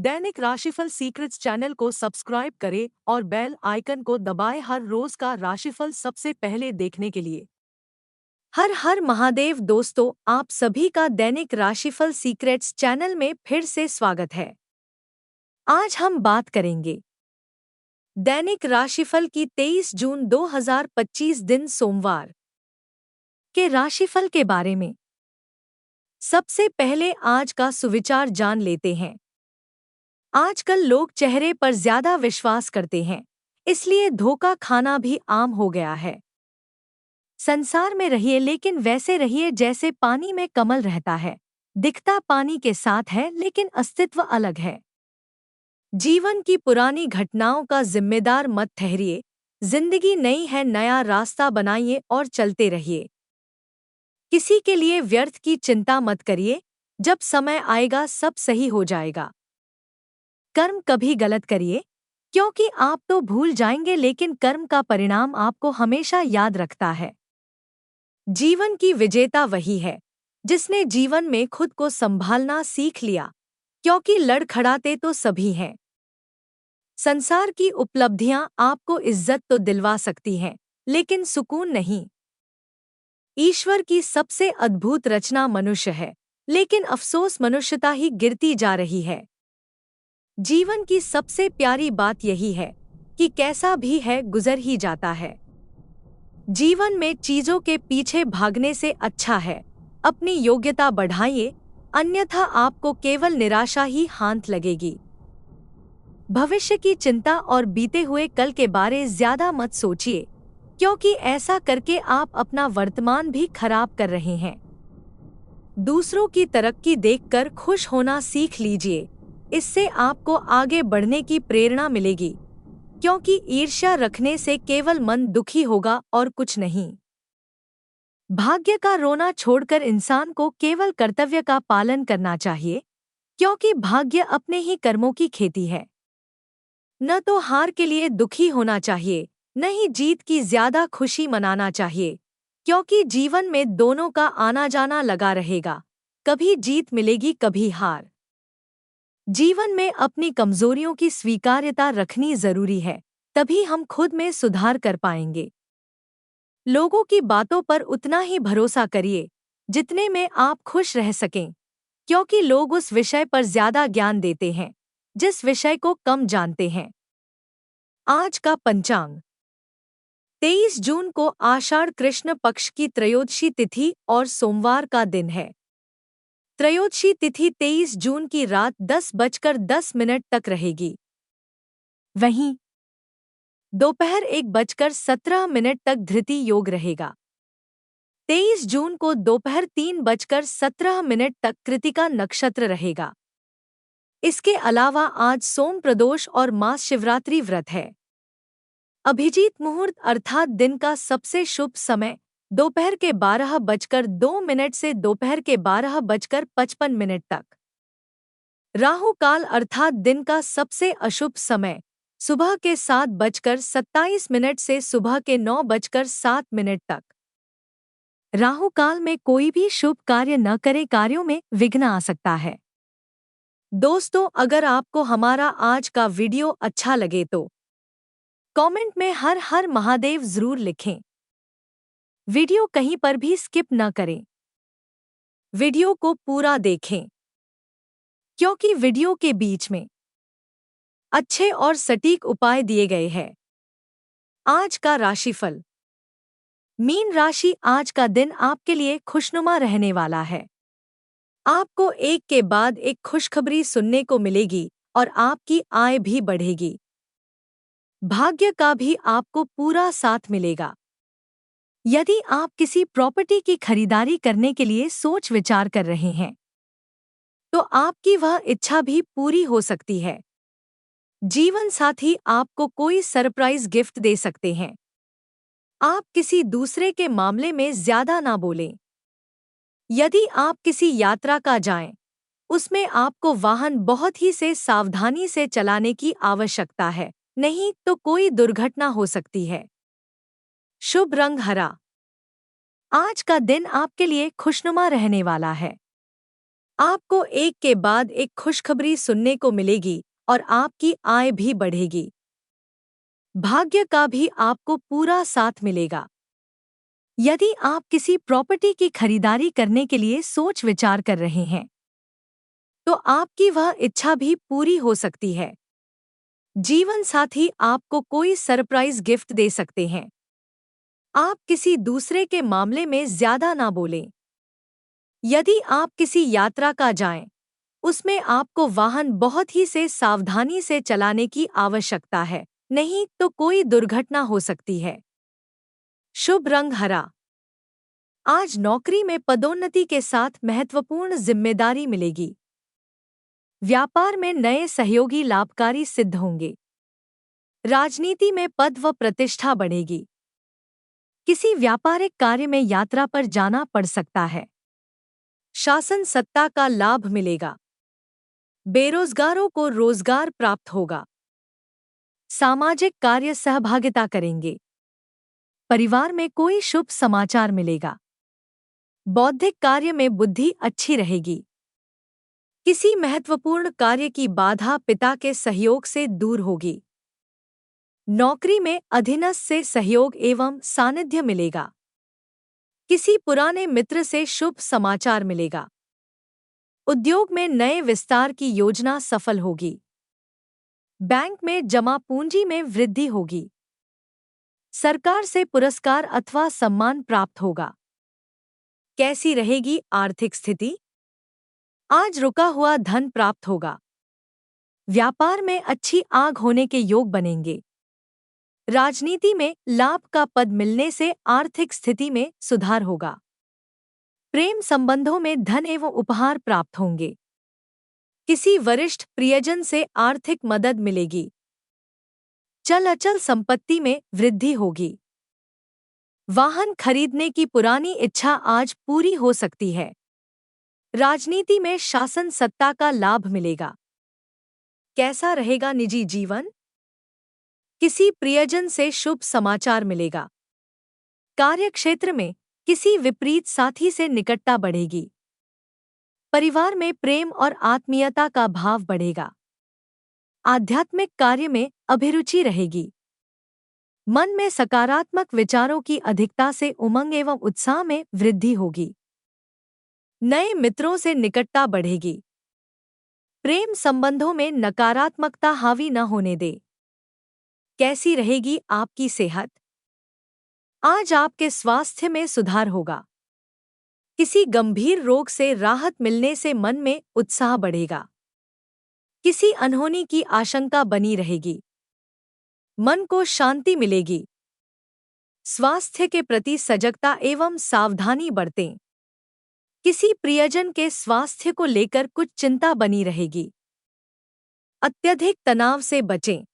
दैनिक राशिफल secrets channel को subscribe करें और बेल आइकन को दबाएं हर रोज का राशिफल सबसे पहले देखने के लिए। हर हर महादेव दोस्तों, आप सभी का दैनिक राशिफल सीक्रेट्स चैनल में फिर से स्वागत है। आज हम बात करेंगे दैनिक राशिफल की 23 जून 2025 दिन सोमवार के राशिफल के बारे में। सबसे पहले आज का सुविचार जान लेते हैं। आजकल लोग चेहरे पर ज्यादा विश्वास करते हैं, इसलिए धोखा खाना भी आम हो गया है। संसार में रहिए लेकिन वैसे रहिए जैसे पानी में कमल रहता है, दिखता पानी के साथ है लेकिन अस्तित्व अलग है। जीवन की पुरानी घटनाओं का जिम्मेदार मत ठहरिए। जिंदगी नई है, नया रास्ता बनाइए और चलते रहिए। किसी के लिए व्यर्थ की चिंता मत करिए, जब समय आएगा सब सही हो जाएगा। कर्म कभी गलत करिए, क्योंकि आप तो भूल जाएंगे लेकिन कर्म का परिणाम आपको हमेशा याद रखता है। जीवन की विजेता वही है जिसने जीवन में खुद को संभालना सीख लिया, क्योंकि लड़खड़ाते तो सभी हैं। संसार की उपलब्धियां आपको इज्जत तो दिलवा सकती हैं, लेकिन सुकून नहीं। ईश्वर की सबसे अद्भुत रचना मनुष्य है, लेकिन अफसोस मनुष्यता ही गिरती जा रही है। जीवन की सबसे प्यारी बात यही है कि कैसा भी है गुजर ही जाता है। जीवन में चीजों के पीछे भागने से अच्छा है अपनी योग्यता बढ़ाइए, अन्यथा आपको केवल निराशा ही हाथ लगेगी। भविष्य की चिंता और बीते हुए कल के बारे ज्यादा मत सोचिए, क्योंकि ऐसा करके आप अपना वर्तमान भी खराब कर रहे हैं। दूसरों की तरक्की देखकर खुश होना सीख लीजिए, इससे आपको आगे बढ़ने की प्रेरणा मिलेगी, क्योंकि ईर्ष्या रखने से केवल मन दुखी होगा और कुछ नहीं। भाग्य का रोना छोड़कर इंसान को केवल कर्तव्य का पालन करना चाहिए, क्योंकि भाग्य अपने ही कर्मों की खेती है। न तो हार के लिए दुखी होना चाहिए, न ही जीत की ज्यादा खुशी मनाना चाहिए, क्योंकि जीवन में दोनों का आना जाना लगा रहेगा। कभी जीत मिलेगी, कभी हार। जीवन में अपनी कमजोरियों की स्वीकार्यता रखनी जरूरी है, तभी हम खुद में सुधार कर पाएंगे। लोगों की बातों पर उतना ही भरोसा करिए जितने में आप खुश रह सकें, क्योंकि लोग उस विषय पर ज्यादा ज्ञान देते हैं जिस विषय को कम जानते हैं। आज का पंचांग 23 जून को आषाढ़ कृष्ण पक्ष की त्रयोदशी तिथि और सोमवार का दिन है। त्रयोदशी तिथि 23 जून की रात 10:10 तक रहेगी। वहीं दोपहर 1:17 तक धृति योग रहेगा। 23 जून को दोपहर 3:17 तक कृतिका नक्षत्र रहेगा। इसके अलावा आज सोम प्रदोष और महाशिवरात्रि व्रत है। अभिजीत मुहूर्त अर्थात दिन का सबसे शुभ समय दोपहर के 12:02 से दोपहर के 12:55 तक। राहु काल अर्थात दिन का सबसे अशुभ समय सुबह के 7:27 से सुबह के 9:07 तक। राहु काल में कोई भी शुभ कार्य न करे, कार्यों में विघ्न आ सकता है। दोस्तों, अगर आपको हमारा आज का वीडियो अच्छा लगे तो कमेंट में हर हर महादेव जरूर लिखें। वीडियो कहीं पर भी स्किप न करें। वीडियो को पूरा देखें, क्योंकि वीडियो के बीच में अच्छे और सटीक उपाय दिए गए हैं। आज का राशिफल। मीन राशि, आज का दिन आपके लिए खुशनुमा रहने वाला है। आपको एक के बाद एक खुशखबरी सुनने को मिलेगी और आपकी आय भी बढ़ेगी। भाग्य का भी आपको पूरा साथ मिलेगा। यदि आप किसी प्रॉपर्टी की खरीदारी करने के लिए सोच विचार कर रहे हैं, तो आपकी वह इच्छा भी पूरी हो सकती है। जीवन साथी आपको कोई सरप्राइज गिफ्ट दे सकते हैं। आप किसी दूसरे के मामले में ज्यादा ना बोलें। यदि आप किसी यात्रा का जाएं, उसमें आपको वाहन बहुत ही से सावधानी से चलाने की आवश्यकता है, नहीं तो कोई दुर्घटना हो सकती है। शुभ रंग हरा। आज का दिन आपके लिए खुशनुमा रहने वाला है। आपको एक के बाद एक खुशखबरी सुनने को मिलेगी और आपकी आय भी बढ़ेगी। भाग्य का भी आपको पूरा साथ मिलेगा। यदि आप किसी प्रॉपर्टी की खरीदारी करने के लिए सोच विचार कर रहे हैं, तो आपकी वह इच्छा भी पूरी हो सकती है। जीवन साथी आपको कोई सरप्राइज गिफ्ट दे सकते हैं। आप किसी दूसरे के मामले में ज्यादा ना बोलें। यदि आप किसी यात्रा का जाएं, उसमें आपको वाहन बहुत ही से सावधानी से चलाने की आवश्यकता है, नहीं तो कोई दुर्घटना हो सकती है। शुभ रंग हरा। आज नौकरी में पदोन्नति के साथ महत्वपूर्ण जिम्मेदारी मिलेगी। व्यापार में नए सहयोगी लाभकारी सिद्ध होंगे। राजनीति में पद व प्रतिष्ठा बढ़ेगी। किसी व्यापारिक कार्य में यात्रा पर जाना पड़ सकता है। शासन सत्ता का लाभ मिलेगा। बेरोजगारों को रोजगार प्राप्त होगा। सामाजिक कार्य सहभागिता करेंगे। परिवार में कोई शुभ समाचार मिलेगा। बौद्धिक कार्य में बुद्धि अच्छी रहेगी। किसी महत्वपूर्ण कार्य की बाधा पिता के सहयोग से दूर होगी। नौकरी में अधीनस्थ से सहयोग एवं सानिध्य मिलेगा। किसी पुराने मित्र से शुभ समाचार मिलेगा। उद्योग में नए विस्तार की योजना सफल होगी। बैंक में जमा पूंजी में वृद्धि होगी। सरकार से पुरस्कार अथवा सम्मान प्राप्त होगा। कैसी रहेगी आर्थिक स्थिति? आज रुका हुआ धन प्राप्त होगा। व्यापार में अच्छी आग होने के योग बनेंगे। राजनीति में लाभ का पद मिलने से आर्थिक स्थिति में सुधार होगा। प्रेम संबंधों में धन एवं उपहार प्राप्त होंगे। किसी वरिष्ठ प्रियजन से आर्थिक मदद मिलेगी। चल अचल संपत्ति में वृद्धि होगी। वाहन खरीदने की पुरानी इच्छा आज पूरी हो सकती है। राजनीति में शासन सत्ता का लाभ मिलेगा। कैसा रहेगा निजी जीवन? किसी प्रियजन से शुभ समाचार मिलेगा। कार्यक्षेत्र में किसी विपरीत साथी से निकटता बढ़ेगी। परिवार में प्रेम और आत्मीयता का भाव बढ़ेगा। आध्यात्मिक कार्य में अभिरुचि रहेगी। मन में सकारात्मक विचारों की अधिकता से उमंग एवं उत्साह में वृद्धि होगी। नए मित्रों से निकटता बढ़ेगी। प्रेम संबंधों में नकारात्मकता हावी न होने दे। कैसी रहेगी आपकी सेहत? आज आपके स्वास्थ्य में सुधार होगा। किसी गंभीर रोग से राहत मिलने से मन में उत्साह बढ़ेगा। किसी अनहोनी की आशंका बनी रहेगी। मन को शांति मिलेगी। स्वास्थ्य के प्रति सजगता एवं सावधानी बरतें। किसी प्रियजन के स्वास्थ्य को लेकर कुछ चिंता बनी रहेगी। अत्यधिक तनाव से बचें।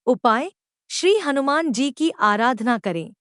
उपाय: श्री हनुमान जी की आराधना करें।